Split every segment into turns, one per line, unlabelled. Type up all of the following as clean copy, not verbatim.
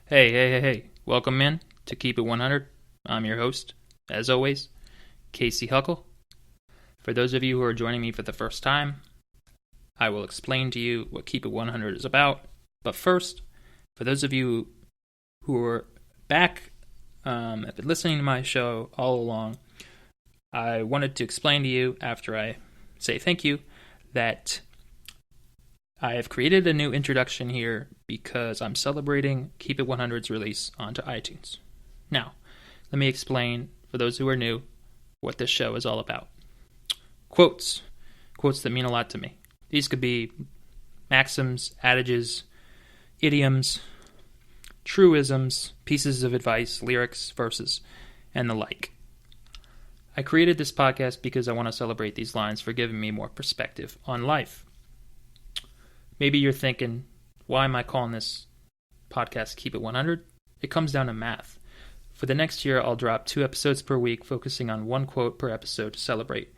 Hey. Welcome in to Keep It 100. I'm your host, as always, Casey Huckle. For those of you who are joining me for the first time, I will explain to you what Keep It 100 is about. But first, for those of you who are back, have been listening to my show all along, I wanted to explain to you, after I say thank you, that I have created a new introduction here because I'm celebrating Keep It 100's release onto iTunes. Now, let me explain, for those who are new, what this show is all about. Quotes that mean a lot to me. These could be maxims, adages, idioms, truisms, pieces of advice, lyrics, verses, and the like. I created this podcast because I want to celebrate these lines for giving me more perspective on life. Maybe you're thinking, why am I calling this podcast Keep It 100? It comes down to math. For the next year, I'll drop 2 episodes per week, focusing on one quote per episode to celebrate,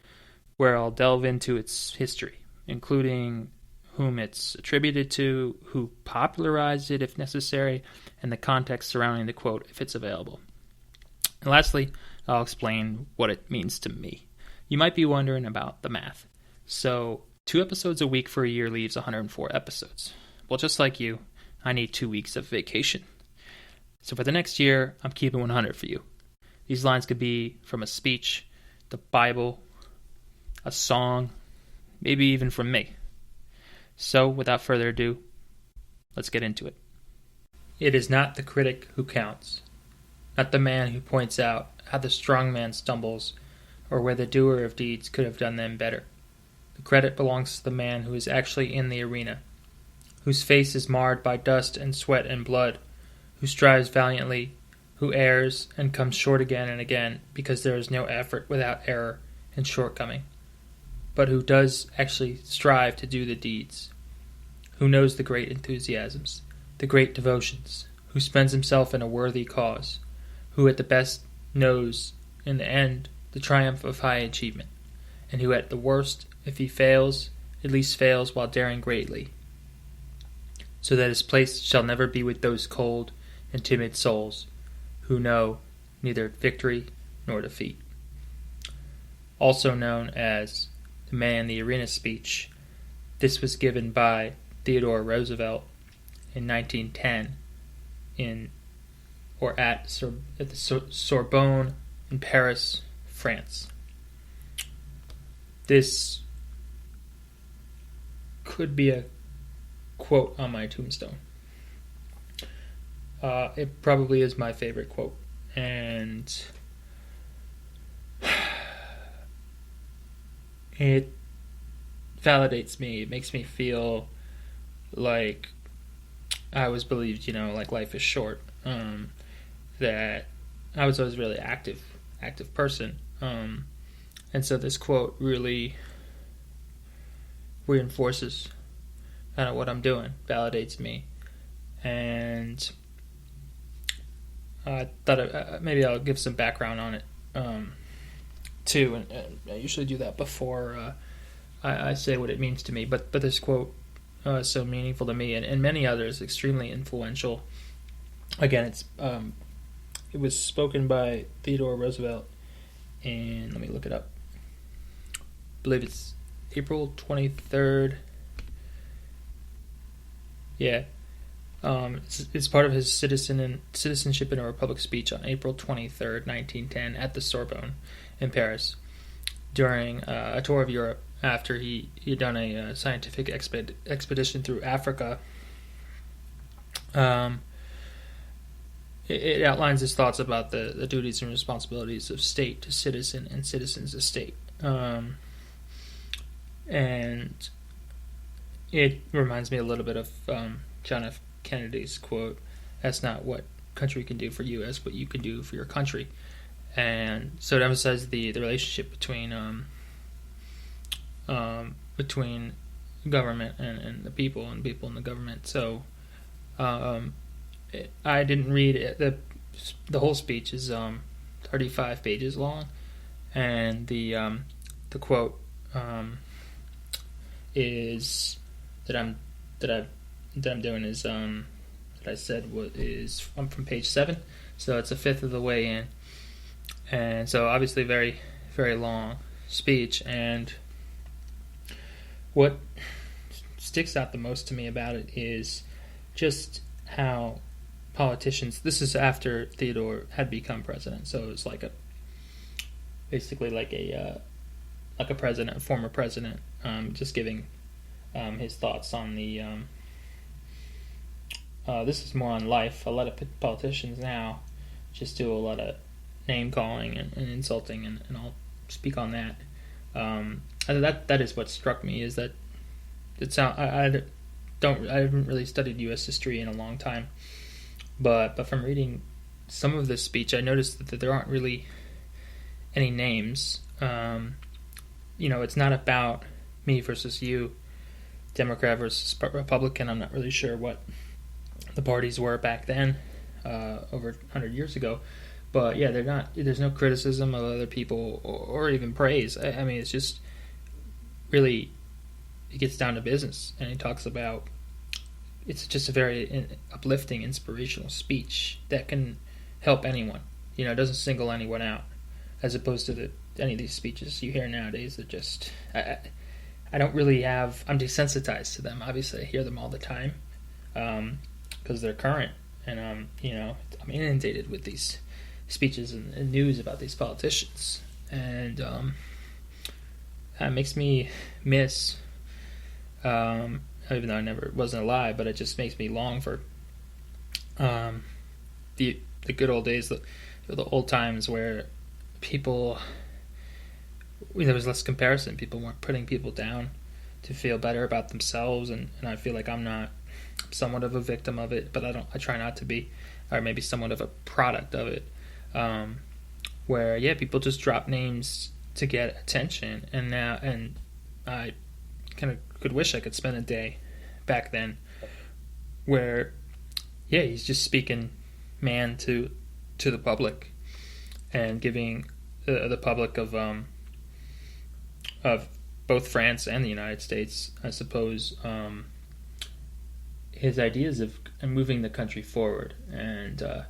where I'll delve into its history, including whom it's attributed to, who popularized it if necessary, and the context surrounding the quote if it's available. And lastly, I'll explain what it means to me. You might be wondering about the math. So, 2 episodes a week for a year leaves 104 episodes. Well, just like you, I need 2 weeks of vacation. So for the next year, I'm keeping 100 for you. These lines could be from a speech, the Bible, a song, maybe even from me. So without further ado, let's get into it. It is not the critic who counts, not the man who points out how the strong man stumbles or where the doer of deeds could have done them better. The credit belongs to the man who is actually in the arena, whose face is marred by dust and sweat and blood, who strives valiantly, who errs and comes short again and again because there is no effort without error and shortcoming, but who does actually strive to do the deeds, who knows the great enthusiasms, the great devotions, who spends himself in a worthy cause, who at the best knows, in the end, the triumph of high achievement, and who at the worst, if he fails, at least fails while daring greatly, so that his place shall never be with those cold and timid souls who know neither victory nor defeat. Also known as the Man in the Arena speech, this was given by Theodore Roosevelt in 1910 at the Sorbonne in Paris, France. This could be a quote on my tombstone. It probably is my favorite quote, and it validates me. It makes me feel like I was believed, like life is short. That I was always a really active person. And so this quote really reinforces kind of what I'm doing, validates me. And I thought maybe I'll give some background on it too. And I usually do that before I say what it means to me. But this quote is so meaningful to me, and many others, extremely influential. Again, it was spoken by Theodore Roosevelt, and let me look it up. I believe it's April 23rd. Yeah. It's part of his Citizenship in a Republic speech on April 23rd, 1910, at the Sorbonne in Paris, during a tour of Europe after he'd done a scientific expedition through Africa. It outlines his thoughts about the duties and responsibilities of state to citizen and citizens to state. And it reminds me a little bit of John F. Kennedy's quote, "That's not what country can do for you, as what you can do for your country." And so it emphasizes the relationship between government and the people, and people and the government. So I didn't read it. The whole speech is 35 pages long, and the quote is that I'm doing is I said I'm from page 7, so it's a fifth of the way in, and so obviously very, very long speech. And what sticks out the most to me about it is just how politicians. This is after Theodore had become president, so it was basically like a president, a former president, just giving his thoughts on the. This is more on life. A lot of politicians now just do a lot of name calling and insulting, and I'll speak on that. That is what struck me, is that I haven't really studied U.S. history in a long time, but from reading some of this speech, I noticed that there aren't really any names. It's not about me versus you, Democrat versus Republican. I'm not really sure what the parties were back then, over 100 years ago. But yeah, there's no criticism of other people or even praise. I mean, it's just really, it gets down to business, and he talks about, it's just a very uplifting, inspirational speech that can help anyone. It doesn't single anyone out, as opposed to any of these speeches you hear nowadays that just, I don't really have, I'm desensitized to them. Obviously, I hear them all the time, because they're current, and I'm inundated with these speeches and news about these politicians, and that makes me miss, even though I never wasn't alive, but it just makes me long for the good old days, the old times where there was less comparison. People weren't putting people down to feel better about themselves, and I feel like I'm somewhat of a victim of it, but I try not to be, or maybe somewhat of a product of it, where people just drop names to get attention, and I kind of could wish I could spend a day back then where he's just speaking man to the public, and giving the public of both France and the United States, I suppose, his ideas of moving the country forward. And I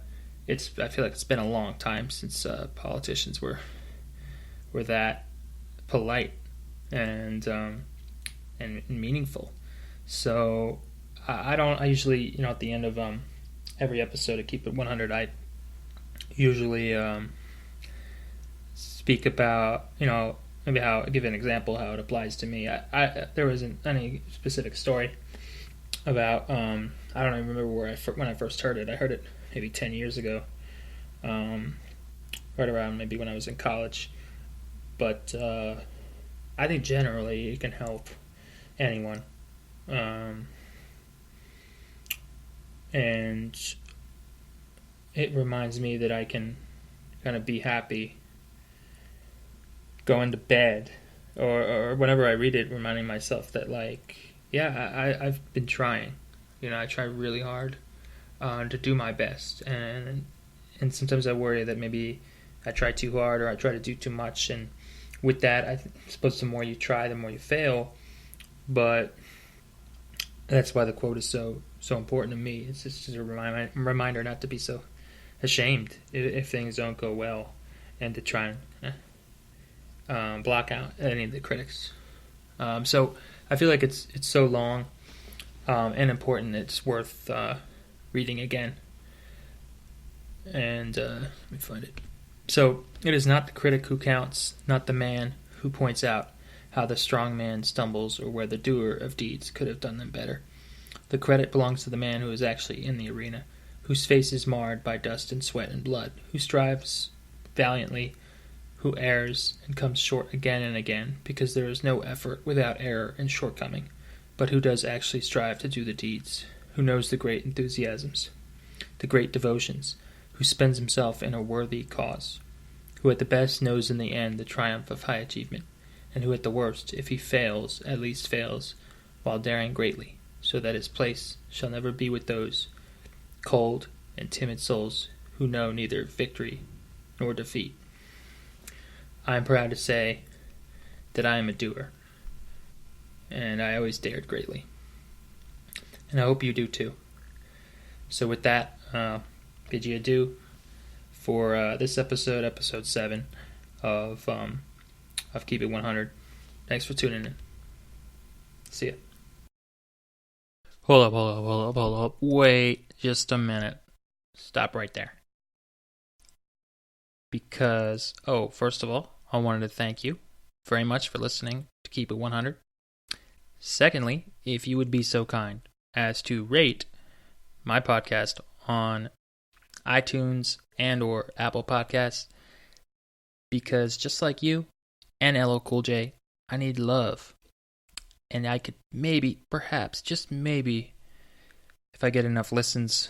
feel like it's been a long time since politicians were that polite and meaningful. So I usually, at the end of every episode of Keep It 100, I usually speak about, maybe give an example how it applies to me. There wasn't any specific story about, I don't even remember when I first heard it. I heard it maybe 10 years ago, right around maybe when I was in college. But I think generally it can help anyone. And it reminds me that I can kind of be happy going to bed, or whenever I read it, reminding myself that, I've been trying. I try really hard to do my best, and sometimes I worry that maybe I try too hard or I try to do too much, and with that, I suppose the more you try, the more you fail. But that's why the quote is so important to me. It's just a reminder not to be so ashamed if things don't go well, and to try and block out any of the critics. So I feel like it's so long and important, it's worth reading again. And let me find it. So, it is not the critic who counts, not the man who points out how the strong man stumbles or where the doer of deeds could have done them better. The credit belongs to the man who is actually in the arena, whose face is marred by dust and sweat and blood, who strives valiantly, who errs and comes short again and again, because there is no effort without error and shortcoming, but who does actually strive to do the deeds, who knows the great enthusiasms, the great devotions, who spends himself in a worthy cause, who at the best knows in the end the triumph of high achievement, and who at the worst, if he fails, at least fails while daring greatly, so that his place shall never be with those cold and timid souls who know neither victory nor defeat. I am proud to say that I am a doer, and I always dared greatly. And I hope you do too. So with that, bid you adieu for this episode 7 of Keep It 100. Thanks for tuning in. See ya. Hold up. Wait just a minute. Stop right there. Because, first of all, I wanted to thank you very much for listening to Keep It 100. Secondly, if you would be so kind as to rate my podcast on iTunes and or Apple Podcasts, because just like you and LL Cool J, I need love. And I could maybe, perhaps, just maybe, if I get enough listens,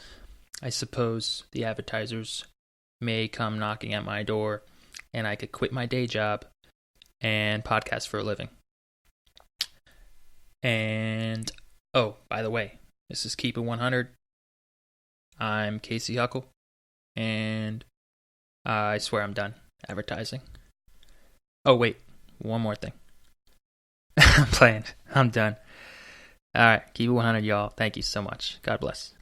I suppose the advertisers may come knocking at my door and I could quit my day job and podcast for a living. And, by the way, this is Keep It 100. I'm Casey Huckle, and I swear I'm done advertising. Oh, wait, one more thing. I'm playing. I'm done. All right, Keep It 100, y'all. Thank you so much. God bless.